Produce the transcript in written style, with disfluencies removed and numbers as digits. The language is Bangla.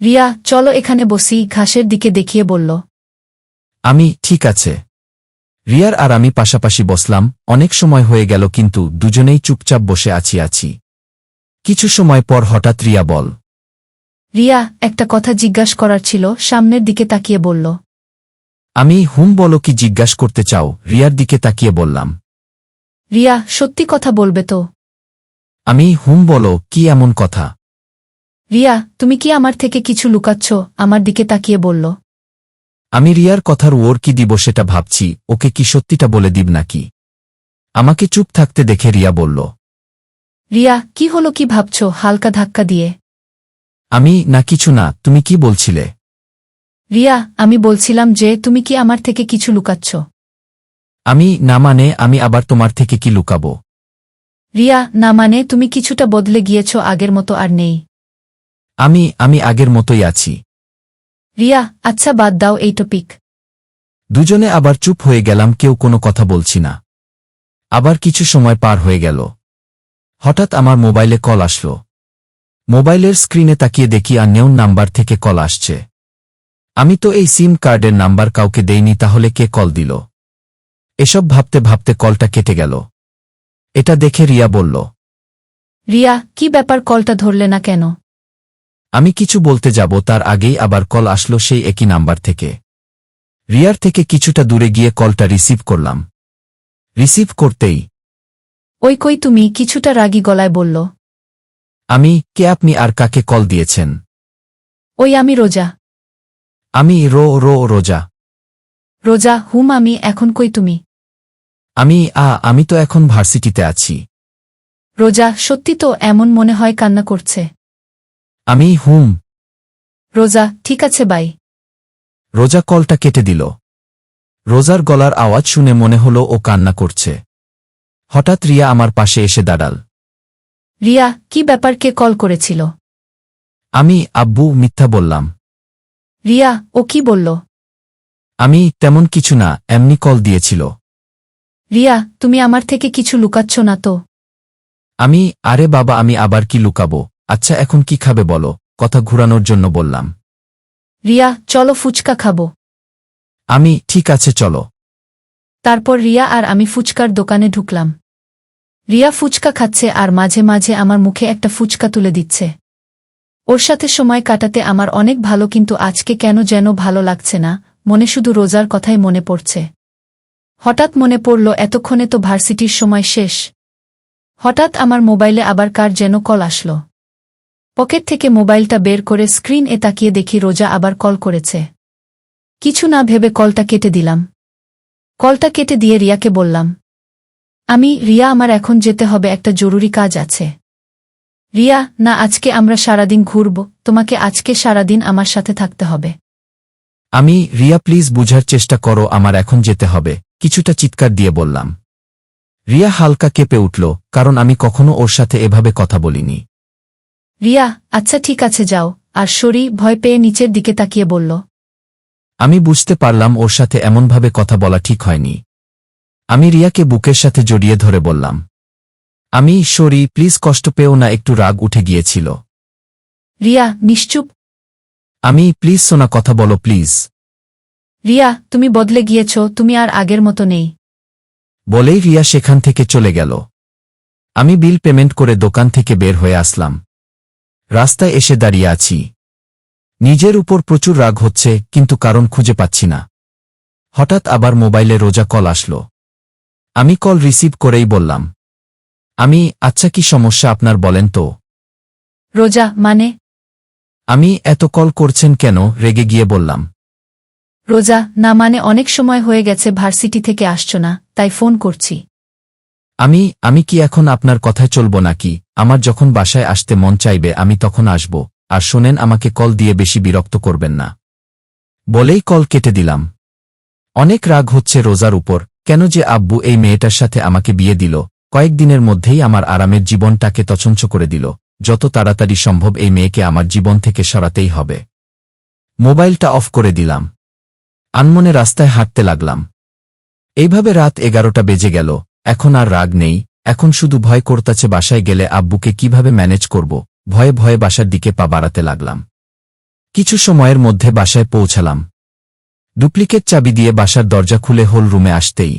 রিয়া, চলো এখানে বসি, ঘাসের দিকে দেখিয়ে বলল। আমি ঠিক আছে। রিয়ার আর আমি পাশাপাশি বসলাম। অনেক সময় হয়ে গেল কিন্তু দুজনেই চুপচাপ বসে আছি। কিছু সময় পর হঠাৎ রিয়া বল। রিয়া, একটা কথা জিজ্ঞাস করার ছিল। সামনের দিকে তাকিয়ে বলল। আমি বলো কি জিজ্ঞাস করতে চাও? রিয়ার দিকে তাকিয়ে বললাম। রিয়া, সত্যি কথা বলবে তো? আমি বলো কি এমন কথা? রিয়া, তুমি কি আমার থেকে কিছু লুকাচ্ছ? আমার দিকে তাকিয়ে বলল। আমি রিয়ার কথার ওর কি দিব সেটা ভাবছি। ওকে কি সত্যিটা বলে দিব নাকি? আমাকে চুপ থাকতে দেখে রিয়া বলল। রিয়া, কি হলো, কি ভাবছ? হালকা ধাক্কা দিয়ে। আমি না কিছু না। তুমি কি বলছিলে? রিয়া, আমি বলছিলাম যে তুমি কি আমার থেকে কিছু লুকাচ্ছ? আমি না মানে আমি আবার তোমার থেকে কি লুকাবো? রিয়া, না মানে তুমি কিছুটা বদলে গিয়েছ, আগের মতো আর নেই। আমি আগের মতোই আছি। রিয়া, আচ্ছা বাদ দাও এই টপিক। দুজনে আবার চুপ হয়ে গেলাম, কেউ কোনো কথা বলছি না। আবার কিছু সময় পার হয়ে গেল। হঠাৎ আমার মোবাইলে কল আসলো। মোবাইলের স্ক্রিনে তাকিয়ে দেখি আননোন নাম্বার থেকে কল আসছে। আমি তো এই সিম কার্ডের নাম্বার কাউকে দেইনি, তাহলে কে কল দিল? এসব ভাবতে ভাবতে কলটা কেটে গেল। এটা দেখে রিয়া বলল। রিয়া, কি ব্যাপার, কলটা ধরলে না কেন? আমি কিছু বলতে যাব তার আগেই আবার কল আসলো সেই একই নাম্বার থেকে। রিয়ার থেকে কিছুটা দূরে গিয়ে কলটা রিসিভ করলাম। রিসিভ করতেই ওই কই তুমি, কিছুটা রাগী গলায় বলল। আমি, কে আপনি আর কাকে কল দিয়েছেন? ওই আমি রোজা। আমি রোজা। রোজা, আমি, এখন কই তুমি? আমি তো এখন ভার্সিটিতে আছি। রোজা, সত্যি তো? এমন মনে হয় কান্না করছে। আমি রোজা, ঠিক আছে বাই। রোজা কলটা কেটে দিল। রোজার গলার আওয়াজ শুনে মনে হলো ও কান্না করছে। হঠাৎ রিয়া আমার পাশে এসে দাঁড়াল। রিয়া, কি ব্যাপার, কে কল করেছিল? আমি আব্বু মিথ্যা বললাম। রিয়া, ও কি বলল? আমি তেমন কিছু না, এমনি কল দিয়েছিল। রিয়া, তুমি আমার থেকে কিছু লুকাচ্ছ না তো? আরে বাবা, আমি আবার কি লুকাবো? আচ্ছা এখন কি খাবে বলো? কথা ঘুরানোর জন্য বললাম। রিয়া, চলো ফুচকা খাবো। ঠিক আছে চলো। তারপর রিয়া আর আমি ফুচকার দোকানে ঢুকলাম। রিয়া ফুচকা খাচ্ছে আর মাঝে মাঝে আমার মুখে একটা ফুচকা তুলে দিচ্ছে। ওর সাথে সময় কাটাতে আমার অনেক ভালো, কিন্তু আজকে কেন যেন ভালো লাগছে না, মনে শুধু রোজার কথাই মনে পড়ছে। হঠাৎ মনে পড়ল এতক্ষণে তো ভার্সিটির সময় শেষ। হঠাৎ আমার মোবাইলে আবার কার যেন কল আসলো। পকেট থেকে মোবাইলটা বের করে স্ক্রিন তাকিয়ে দেখি রোজা আবার কল করেছে। কিছু না ভেবে কলটা কেটে দিলাম। কলটা কেটে দিয়ে রিয়াকে বললাম। রিয়া, আমার এখন যেতে হবে, একটা জরুরি কাজ আছে। রিয়া, না, আজকে আমরা সারাদিন ঘুরব, তোমাকে আজকে সারাদিন আমার সাথে থাকতে হবে। রিয়া প্লিজ বুঝার চেষ্টা করো, আমার এখন যেতে হবে, কিছুটা চিৎকার দিয়ে বললাম। রিয়া হালকা কেঁপে উঠল, কারণ আমি কখনো ওর সাথে এভাবে কথা বলিনি। রিয়া, আচ্ছা ঠিক আছে যাও। আর সরি, ভয় পেয়ে নিচের দিকে তাকিয়ে বলল। আমি বুঝতে পারলাম ওর সাথে এমনভাবে কথা বলা ঠিক হয়নি। আমি রিয়াকে বুকের সাথে জড়িয়ে ধরে বললাম। সরি, প্লিজ কষ্ট পেও না, একটু রাগ উঠে গিয়েছিল। রিয়া নিশ্চুপ। প্লিজ সোনা, কথা বলো প্লিজ। রিয়া, তুমি বদলে গিয়েছ, তুমি আর আগের মতো নেই। বলেই রিয়া সেখান থেকে চলে গেল। আমি বিল পেমেন্ট করে দোকান থেকে বের হয়ে আসলাম। রাস্তায় এসে দাঁড়িয়ে আছি। নিজের উপর প্রচুর রাগ হচ্ছে, কিন্তু কারণ খুঁজে পাচ্ছি না। হঠাৎ আবার মোবাইলে রোজা কল আসলো। আমি কল রিসিভ করেই বললাম। আচ্ছা কি সমস্যা আপনার বলেন তো? রোজা, মানে? এত কল করছেন কেন? রেগে গিয়ে বললাম। রোজা, না মানে অনেক সময় হয়ে গেছে ভার্সিটি থেকে আসছো না, তাই ফোন করছি। আমি কি এখন আপনার কথায় চলব নাকি? আমার যখন বাসায় আসতে মন চাইবে আমি তখন আসব। আর শোনেন, আমাকে কল দিয়ে বেশি বিরক্ত করবেন না। বলেই কল কেটে দিলাম। অনেক রাগ হচ্ছে রোজার উপর, কেন যে আব্বু এই মেয়েটার সাথে আমাকে বিয়ে দিল। কয়েকদিনের মধ্যেই আমার আরামের জীবনটাকে তছনছ করে দিল। যত তাড়াতাড়ি সম্ভব এই মেয়েকে আমার জীবন থেকে সরাতেই হবে। মোবাইলটা অফ করে দিলাম। আনমনে রাস্তায় হাঁটতে লাগলাম। এইভাবে রাত 11টা বেজে গেল। এখন আর রাগ নেই, এখন শুধু ভয় করতাছে বাসায় গেলে আব্বুকে কিভাবে ম্যানেজ করব। ভয়ে ভয়ে বাসার দিকে পা বাড়াতে লাগলাম। কিছু সময়ের মধ্যে বাসায় পৌঁছালাম। ডুপ্লিকেট চাবি দিয়ে বাসার দরজা খুলে হোল রুমে আসতেই